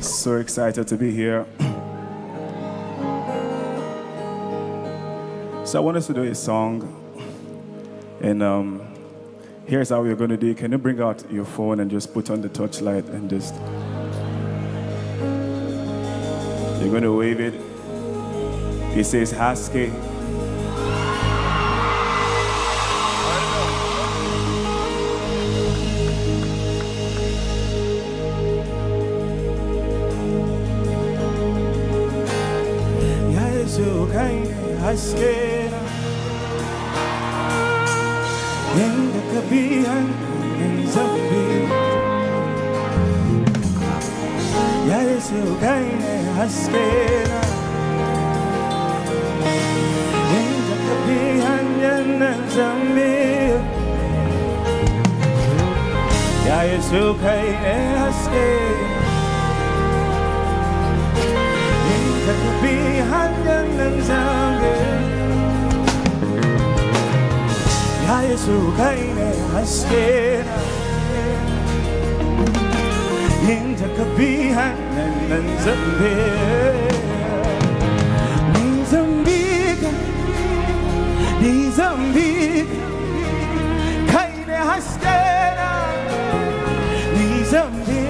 So excited to be here. So I want us to do a song, and here's how we're going to do it. Can you bring out your phone and just put on the touchlight and just... You're going to wave it. It says Haske. Haske Inda kabihan ng zambi Ya Yesu kaine haske Inda kabihan ng zambi Ya Yesu kaine haske Inda kabihan ng zambi Ya Yesu kaine haske Inda kabihan ng zambi Ni zambi kaine haske Ni zambi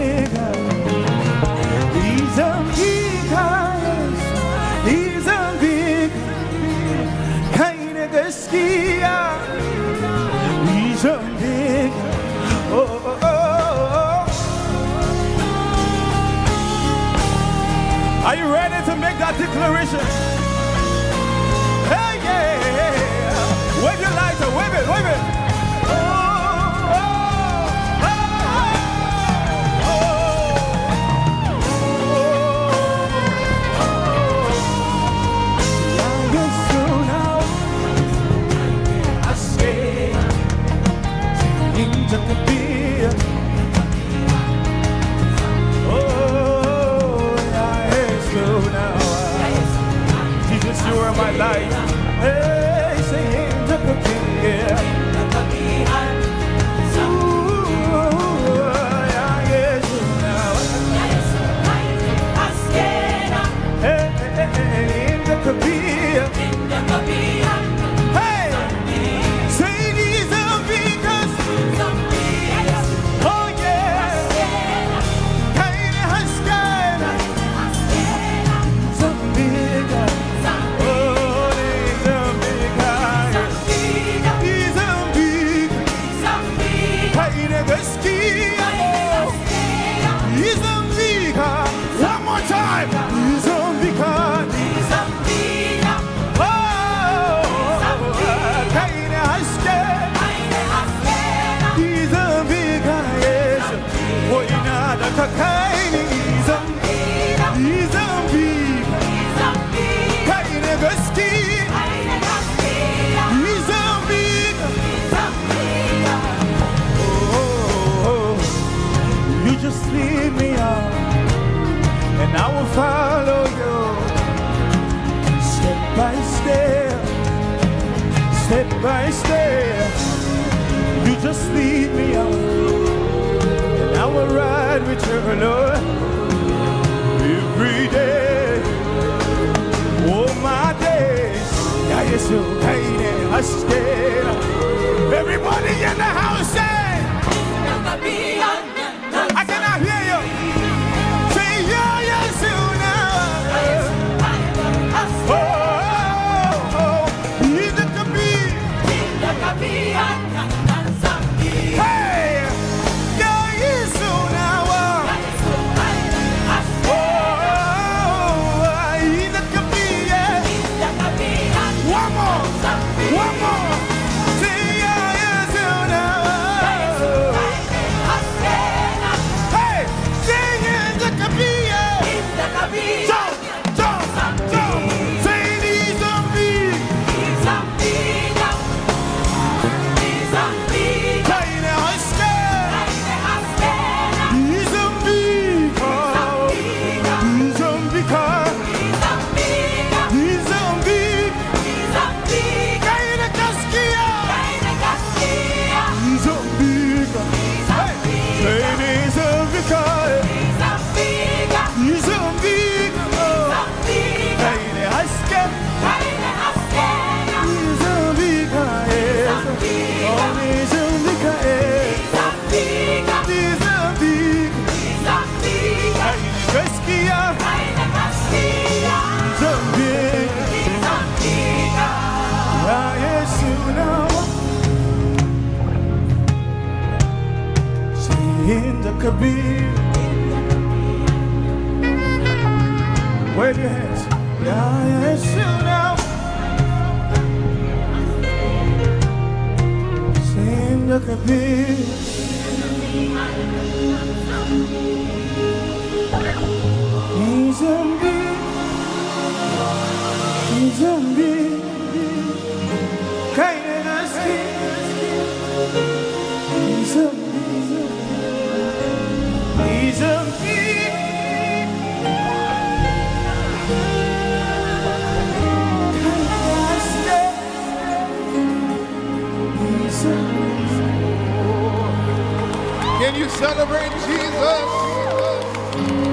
kaine gaskiya Are you ready to make that declaration? Hey, yeah. Wave your lighter, wave it, wave it. You are my life. Hey, say in the One more time. You just lead me on, and I will follow you step by step, step by step. You just lead me on, and I will ride with you, Lord, every day, all my days. Yeah, you're so kind and husky. Everybody in the house say, I cannot hear you. Say, yeah, yes, you now. Oh, in the Kabir. Hey, yeah, yes, you now. Oh, in the Kabir. One more. Say, Nizambika, Kaine Haske, Nizambika, oh Nizambika, Nizambika, Kaine Kaskia, Nizambika, Ya Yesu nawa, Shinda Kabir. Wave your hands. Yeah, yes, you know. Sing the kabir. He's a big. He's a big. Kind of nasty. He's a big. He's a big. Can you celebrate Jesus?